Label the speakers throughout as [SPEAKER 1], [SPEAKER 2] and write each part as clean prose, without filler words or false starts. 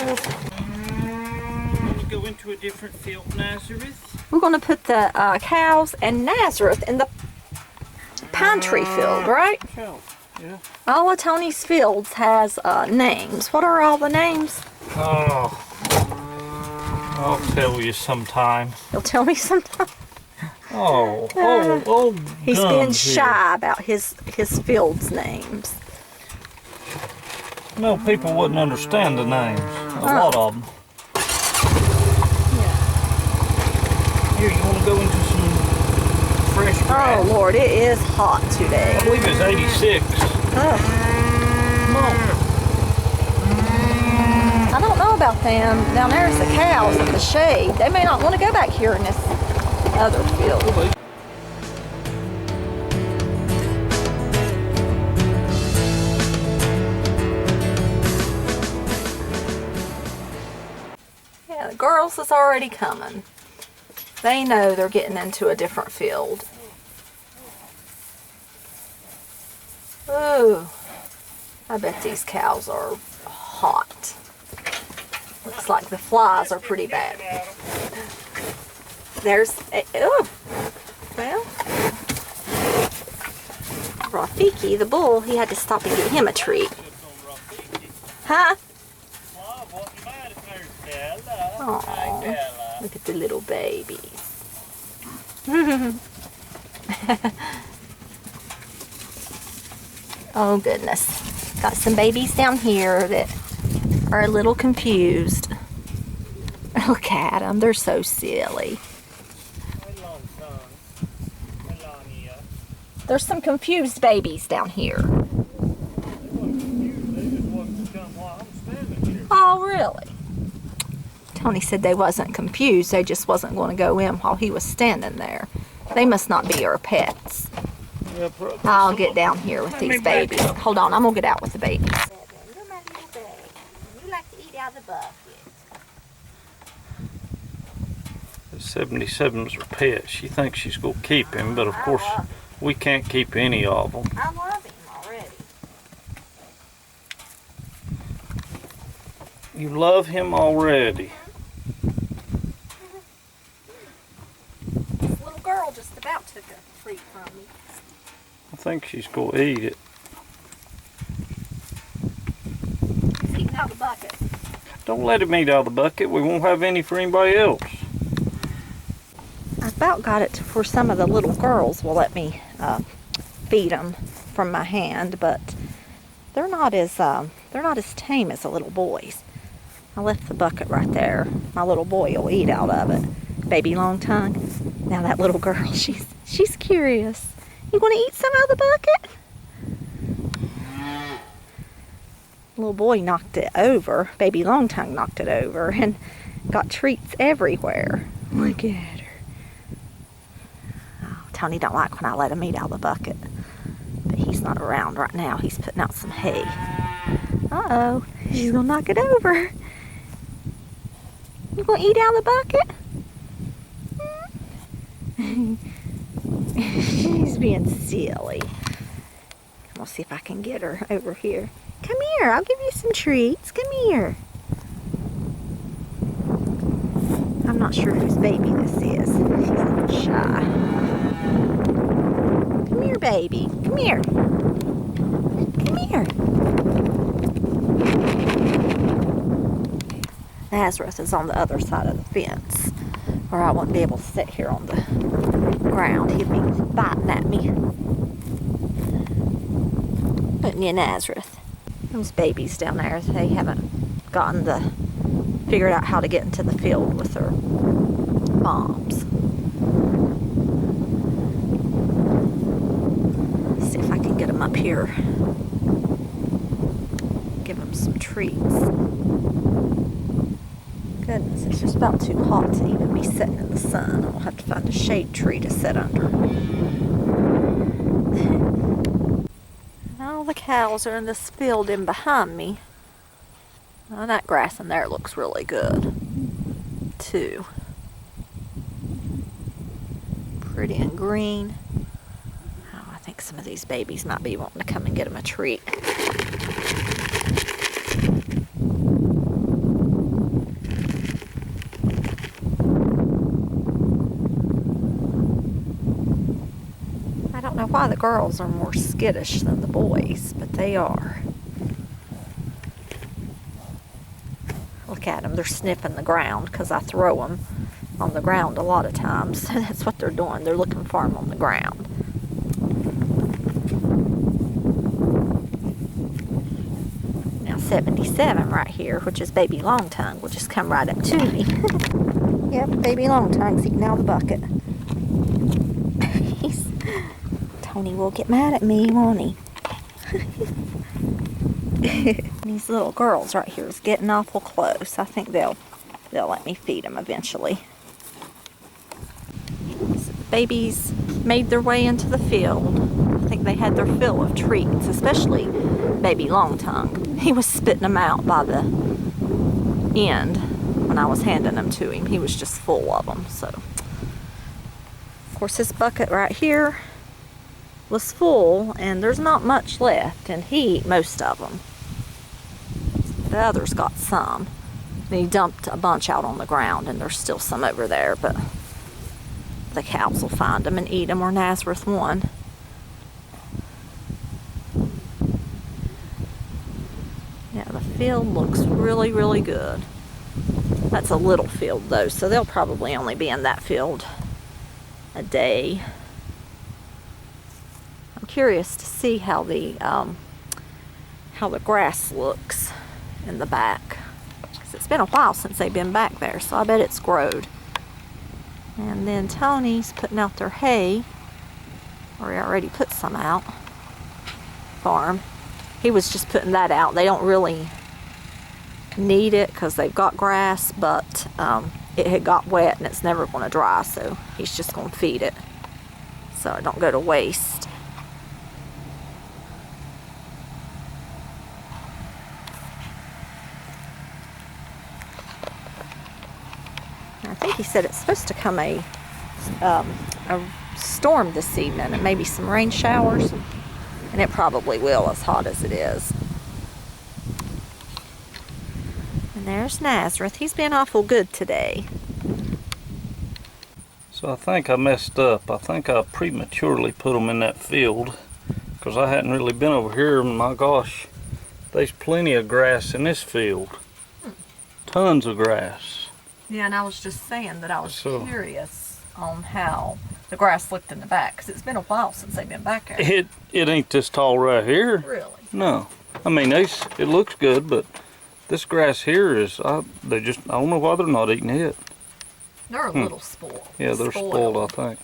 [SPEAKER 1] Let's go into a different field, Nazareth.
[SPEAKER 2] We're going to put the cows and Nazareth in the pine tree field, right?
[SPEAKER 1] Yeah.
[SPEAKER 2] All of Tony's fields has names. What are all the names?
[SPEAKER 1] Oh, I'll tell you sometime.
[SPEAKER 2] You'll tell me sometime.
[SPEAKER 1] He's
[SPEAKER 2] being shy about his field's names.
[SPEAKER 1] No, people wouldn't understand the names. A lot of them.
[SPEAKER 2] Yeah.
[SPEAKER 1] Here, you want to go into some fresh grass?
[SPEAKER 2] Oh Lord, it is hot today.
[SPEAKER 1] I believe it's 86.
[SPEAKER 2] Oh. I don't know about them. Down there's the cows in the shade. They may not want to go back here in this other field. Yeah, the girls is already coming. They know they're getting into a different field. Ooh, I bet these cows are hot. Looks like the flies are pretty bad. There's a, oh, well, Rafiki, the bull, he had to stop and get him a treat. Huh? Oh, look at the little babies. Oh goodness. Got some babies down here that are a little confused. Look at them, they're so silly. There's some confused babies down here. Oh, really? Tony said they wasn't confused, they just wasn't going to go in while he was standing there. They must not be our pets. I'll get down here with these babies. Hold on, I'm going to get out with the babies. You're my little baby. You like to eat out of the bucket.
[SPEAKER 1] 77's her pet. She thinks she's going to keep him, but of course we can't keep any of them.
[SPEAKER 2] I love him already.
[SPEAKER 1] You love him already.
[SPEAKER 2] This little girl just about took a treat from me.
[SPEAKER 1] I think she's going to eat it.
[SPEAKER 2] He's eating out of the bucket.
[SPEAKER 1] Don't let him eat out of the bucket. We won't have any for anybody else.
[SPEAKER 2] I about got it to where some of the little girls will let me feed them from my hand, but they're not as tame as the little boys. I left the bucket right there. My little boy will eat out of it. Baby long tongue. Now that little girl, she's curious. You want to eat some out of the bucket? Little boy knocked it over. Baby long tongue knocked it over and got treats everywhere. Look at her. Oh, Tony don't like when I let him eat out of the bucket. But he's not around right now. He's putting out some hay. Uh-oh. She's going to knock it over. You going to eat out of the bucket? She's being silly. We'll see if I can get her over here. Come here, I'll give you some treats. Come here. I'm not sure whose baby this is. She's a little shy. Come here, baby. Come here. Come here. Nazareth is on the other side of the fence, or I wouldn't be able to sit here on the ground. He'd be biting at me. Putting you Nazareth. Those babies down there, they haven't figured out how to get into the field with their moms. Let's see if I can get them up here. Give them some treats. Goodness, it's just about too hot to even be sitting in the sun. I'll have to find a shade tree to sit under. All the cows are in this field in behind me. Oh, that grass in there looks really good, too. Pretty and green. Oh, I think some of these babies might be wanting to come and get them a treat. why the girls are more skittish than the boys, but they are. Look at them, they're sniffing the ground because I throw them on the ground a lot of times. That's what they're doing, they're looking for them on the ground. Now 77 right here, which is baby long tongue, will just come right up to me. Yep, baby long tongue's eating out of the bucket. Tony will get mad at me, won't he? These little girls right here is getting awful close. I think they'll let me feed them eventually. So the babies made their way into the field. I think they had their fill of treats, especially baby long tongue. He was spitting them out by the end when I was handing them to him. He was just full of them. So, of course, this bucket right here was full, and there's not much left, and he ate most of them. The others got some. And he dumped a bunch out on the ground, and there's still some over there, but the cows will find them and eat them where Nazareth won. Yeah, the field looks really, really good. That's a little field though, so they'll probably only be in that field a day. I'm curious to see how the grass looks in the back. 'Cause it's been a while since they've been back there, so I bet it's growed. And then Tony's putting out their hay, or he already put some out for 'em. He was just putting that out. They don't really need it because they've got grass, but it had got wet and it's never going to dry, so he's just going to feed it so it don't go to waste. I think he said it's supposed to come a storm this evening and maybe some rain showers, and it probably will, as hot as it is. And there's Nazareth. He's been awful good today.
[SPEAKER 1] So I think I messed up. I think I prematurely put them in that field because I hadn't really been over here, and my gosh, there's plenty of grass in this field. Tons of grass.
[SPEAKER 2] Yeah, and I was just saying that I was curious on how the grass looked in the back, because it's been a while since they've been back there.
[SPEAKER 1] It ain't this tall right here.
[SPEAKER 2] Really?
[SPEAKER 1] No. I mean, it looks good, but this grass here is, I don't know why they're not eating it.
[SPEAKER 2] They're a little spoiled.
[SPEAKER 1] Yeah, they're spoiled, I think.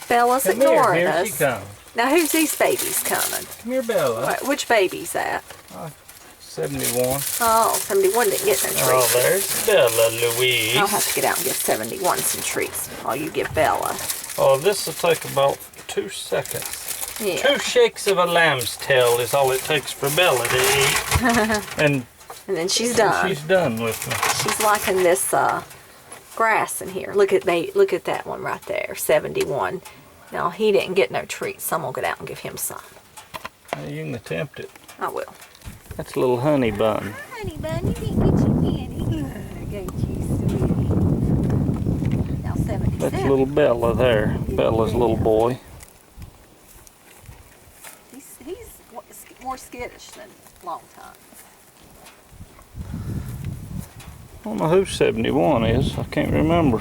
[SPEAKER 2] Bella's ignoring
[SPEAKER 1] here
[SPEAKER 2] us.
[SPEAKER 1] she comes.
[SPEAKER 2] Now, who's these babies coming?
[SPEAKER 1] Come here, Bella.
[SPEAKER 2] Right, which baby's that?
[SPEAKER 1] 71.
[SPEAKER 2] Oh, 71 didn't get no treats.
[SPEAKER 1] Oh, there's Bella Louise.
[SPEAKER 2] I'll have to get out and give 71 some treats while you give Bella.
[SPEAKER 1] Oh, this will take about 2 seconds.
[SPEAKER 2] Yeah.
[SPEAKER 1] 2 shakes of a lamb's tail is all it takes for Bella to eat. and
[SPEAKER 2] then she's done.
[SPEAKER 1] She's done with me.
[SPEAKER 2] She's liking this grass in here. Look at that one right there, 71. Now, he didn't get no treats, so I'm going to get out and give him some.
[SPEAKER 1] You can attempt it.
[SPEAKER 2] I will.
[SPEAKER 1] That's a little honey bun.
[SPEAKER 2] Honey bun, you didn't get your candy. Got you, sweetie. Now 77.
[SPEAKER 1] That's little Bella there. Bella's little boy.
[SPEAKER 2] He's more skittish than long time.
[SPEAKER 1] I don't know who 71 is. I can't remember.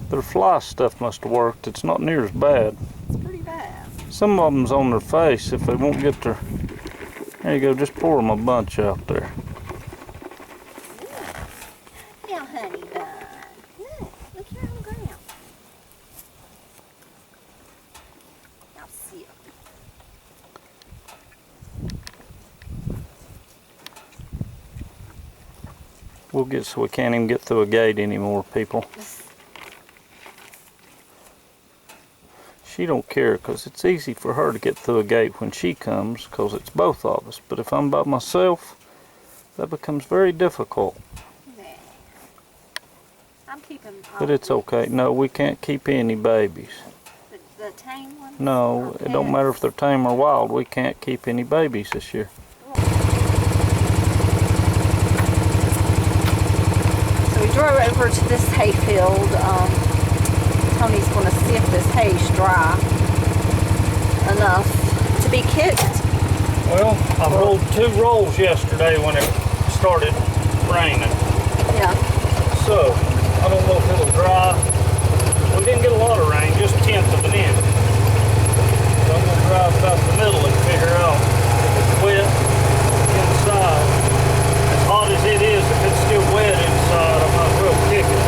[SPEAKER 1] Their fly stuff must have worked. It's not near as bad.
[SPEAKER 2] It's pretty bad.
[SPEAKER 1] Some of them's on their face if they won't get their... There you go, just pour them a bunch out there.
[SPEAKER 2] Now, honey bun. Look here on the ground. Now, sit.
[SPEAKER 1] We'll get so we can't even get through a gate anymore, people. She don't care because it's easy for her to get through a gate when she comes because it's both of us. But if I'm by myself, that becomes very difficult.
[SPEAKER 2] I'm keeping.
[SPEAKER 1] But it's okay. No, we can't keep any babies.
[SPEAKER 2] The tame ones?
[SPEAKER 1] No, it don't matter if they're tame or wild. We can't keep any babies this year.
[SPEAKER 2] So we drove over to this hayfield. Tony's going to see if this hay's dry enough to be kicked.
[SPEAKER 1] Well, I rolled 2 rolls yesterday when it started raining.
[SPEAKER 2] Yeah.
[SPEAKER 1] So, I don't know if it'll dry. We didn't get a lot of rain, just 1/10 of an inch. So I'm going to drive about the middle and figure out if it's wet inside. As hot as it is, if it's still wet inside, I might as well kick it.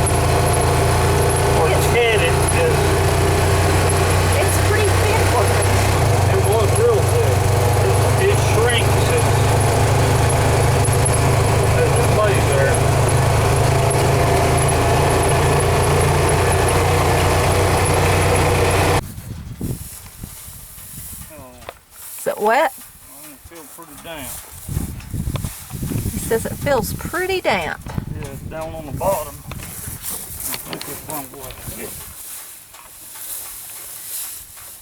[SPEAKER 1] Or head it, because
[SPEAKER 2] It's pretty thick looking.
[SPEAKER 1] it was real thick. It shrinks as it lays there.
[SPEAKER 2] Is it wet?
[SPEAKER 1] I feel pretty damp.
[SPEAKER 2] He says it feels pretty damp.
[SPEAKER 1] Yeah, it's down on the bottom. I think it's one way.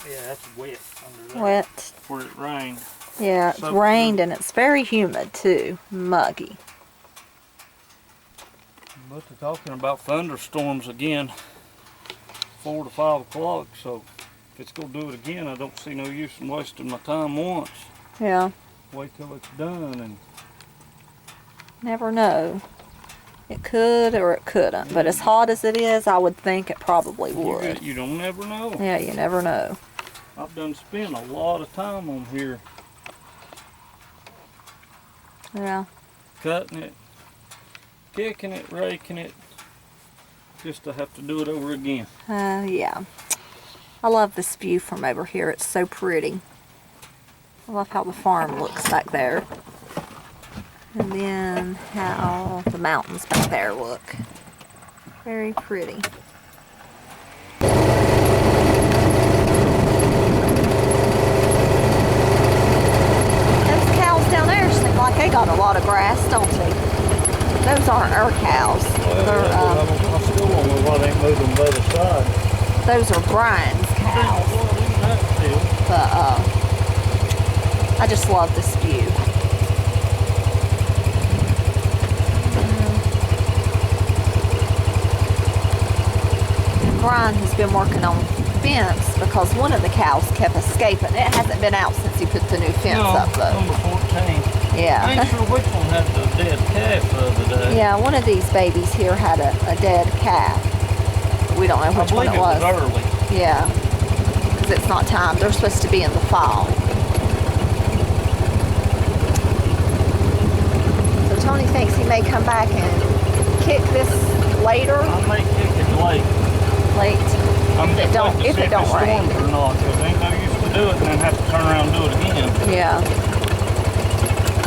[SPEAKER 1] Yeah, that's wet under there.
[SPEAKER 2] Wet.
[SPEAKER 1] Where it rained.
[SPEAKER 2] Yeah, it's rained and it's very humid too. Muggy.
[SPEAKER 1] But they're talking about thunderstorms again. 4 to 5 o'clock, so if it's going to do it again, I don't see no use in wasting my time once.
[SPEAKER 2] Yeah.
[SPEAKER 1] Wait till it's done and
[SPEAKER 2] Never know. It could or it couldn't. But as hot as it is, I would think it probably would.
[SPEAKER 1] you don't never know.
[SPEAKER 2] Yeah, you never know.
[SPEAKER 1] I've done spent a lot of time on here
[SPEAKER 2] Yeah.
[SPEAKER 1] cutting it, kicking it, raking it, just to have to do it over again.
[SPEAKER 2] Yeah. I love this view from over here. It's so pretty. I love how the farm looks back there. And then how the mountains back there look. Very pretty. Those cows down there seem like they got a lot of grass, don't they? Those aren't our cows.
[SPEAKER 1] I still don't know why they ain't moving to the other side.
[SPEAKER 2] Those are Brian's cows. But I just love this view. Brian has been working on fence because one of the cows kept escaping. It hasn't been out since he put the new fence up though.
[SPEAKER 1] Number 14.
[SPEAKER 2] Yeah.
[SPEAKER 1] I ain't sure which one had the dead calf the other day.
[SPEAKER 2] Yeah, one of these babies here had a dead calf. We don't know which one it was.
[SPEAKER 1] I believe it was early.
[SPEAKER 2] Yeah, because it's not time. They're supposed to be in the fall. So Tony thinks he may come back and kick this later.
[SPEAKER 1] I may kick it late.
[SPEAKER 2] If it don't rain.
[SPEAKER 1] Or not, because ain't no use to do it and then have to turn around and do it again.
[SPEAKER 2] Yeah,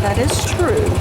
[SPEAKER 2] that is true.